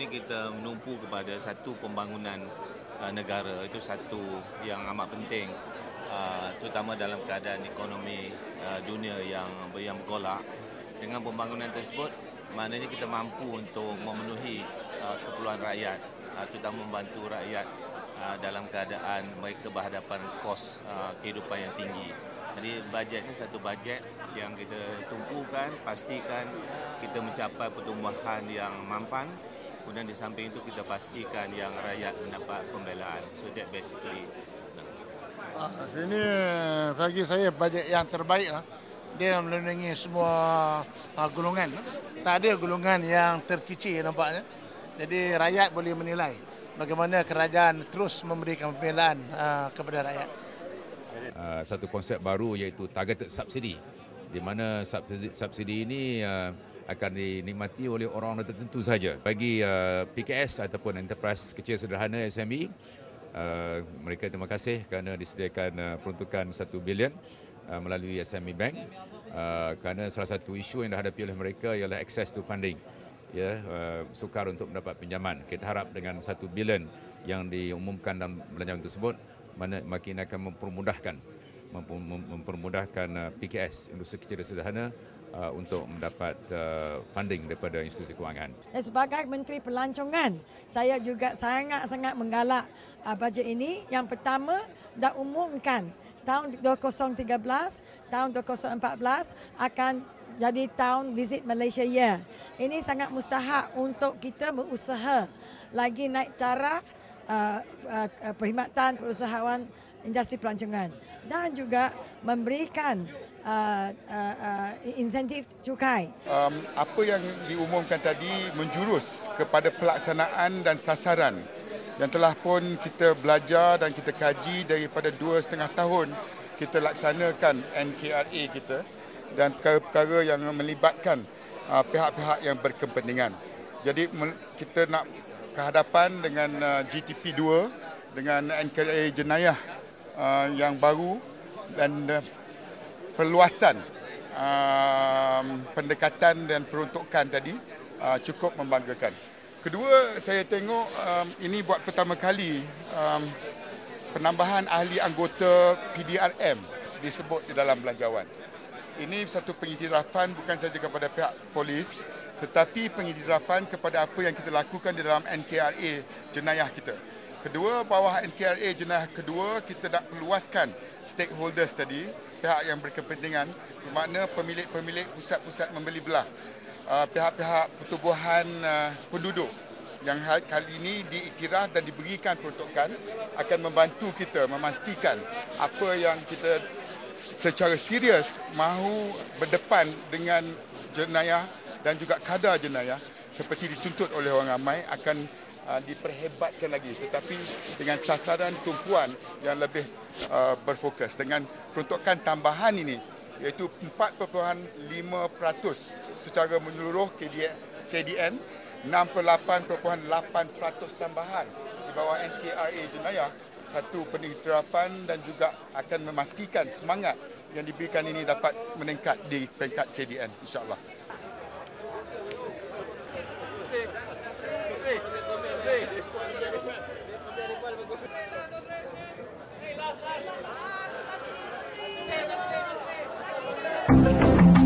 ini kita menumpu kepada satu pembangunan negara. Itu satu yang amat penting, terutama dalam keadaan ekonomi dunia yang bergolak. Dengan pembangunan tersebut, maknanya kita mampu untuk memenuhi keperluan rakyat, terutama membantu rakyat dalam keadaan mereka berhadapan kos kehidupan yang tinggi. Jadi bajet ini satu bajet yang kita tumpukan, pastikan kita mencapai pertumbuhan yang mampan. Kemudian di samping itu kita pastikan yang rakyat mendapat pembelaan. So that basically. Ini bagi saya bajet yang terbaik lah. Dia melindungi semua golongan. Tak ada golongan yang tercicir nampaknya. Jadi rakyat boleh menilai bagaimana kerajaan terus memberikan pembelaan kepada rakyat. Satu konsep baru iaitu targeted subsidi, di mana subsidi ini akan dinikmati oleh orang tertentu sahaja. Bagi PKS ataupun enterprise kecil sederhana SME, mereka terima kasih kerana disediakan peruntukan 1 bilion melalui SME Bank, kerana salah satu isu yang dihadapi oleh mereka ialah access to funding. Sukar untuk mendapat pinjaman. Kita harap dengan 1 bilion yang diumumkan dalam belanjawan tersebut, makin akan mempermudahkan PKS, industri kecil dan sederhana, untuk mendapat funding daripada institusi kewangan. Sebagai Menteri Pelancongan, saya juga sangat-sangat menggalak bajet ini. Yang pertama, dah umumkan tahun 2013, tahun 2014 akan jadi tahun Visit Malaysia Year. Ini sangat mustahak untuk kita berusaha lagi naik taraf perkhidmatan perusahaan industri pelancongan dan juga memberikan insentif cukai. Apa yang diumumkan tadi menjurus kepada pelaksanaan dan sasaran yang telah pun kita belajar dan kita kaji daripada 2,5 tahun kita laksanakan NKRA kita, dan perkara-perkara yang melibatkan pihak-pihak yang berkepentingan. Jadi kita nak kehadapan dengan GTP 2, dengan NKRA jenayah yang baru dan perluasan pendekatan dan peruntukan tadi cukup membanggakan. Kedua, saya tengok ini buat pertama kali penambahan ahli anggota PDRM disebut di dalam belanjawan. Ini satu pengiktirafan bukan sahaja kepada pihak polis, tetapi pengiktirafan kepada apa yang kita lakukan di dalam NKRA jenayah kita. Kedua, bawah NKRA jenayah kedua, kita nak perluaskan stakeholders tadi, pihak yang berkepentingan, bermakna pemilik-pemilik pusat-pusat membeli belah, pihak-pihak pertubuhan penduduk yang kali ini diiktiraf dan diberikan peruntukan akan membantu kita memastikan apa yang kita secara serius mahu berdepan dengan jenayah dan juga kadar jenayah seperti dituntut oleh orang ramai akan diperhebatkan lagi, tetapi dengan sasaran tumpuan yang lebih berfokus dengan peruntukan tambahan ini iaitu 4.5% secara menyeluruh KDN, 68.8% tambahan di bawah NKRA jenayah. Satu pengiktirafan dan juga akan memastikan semangat yang diberikan ini dapat meningkat di peringkat KDN, insya-Allah. Thank you.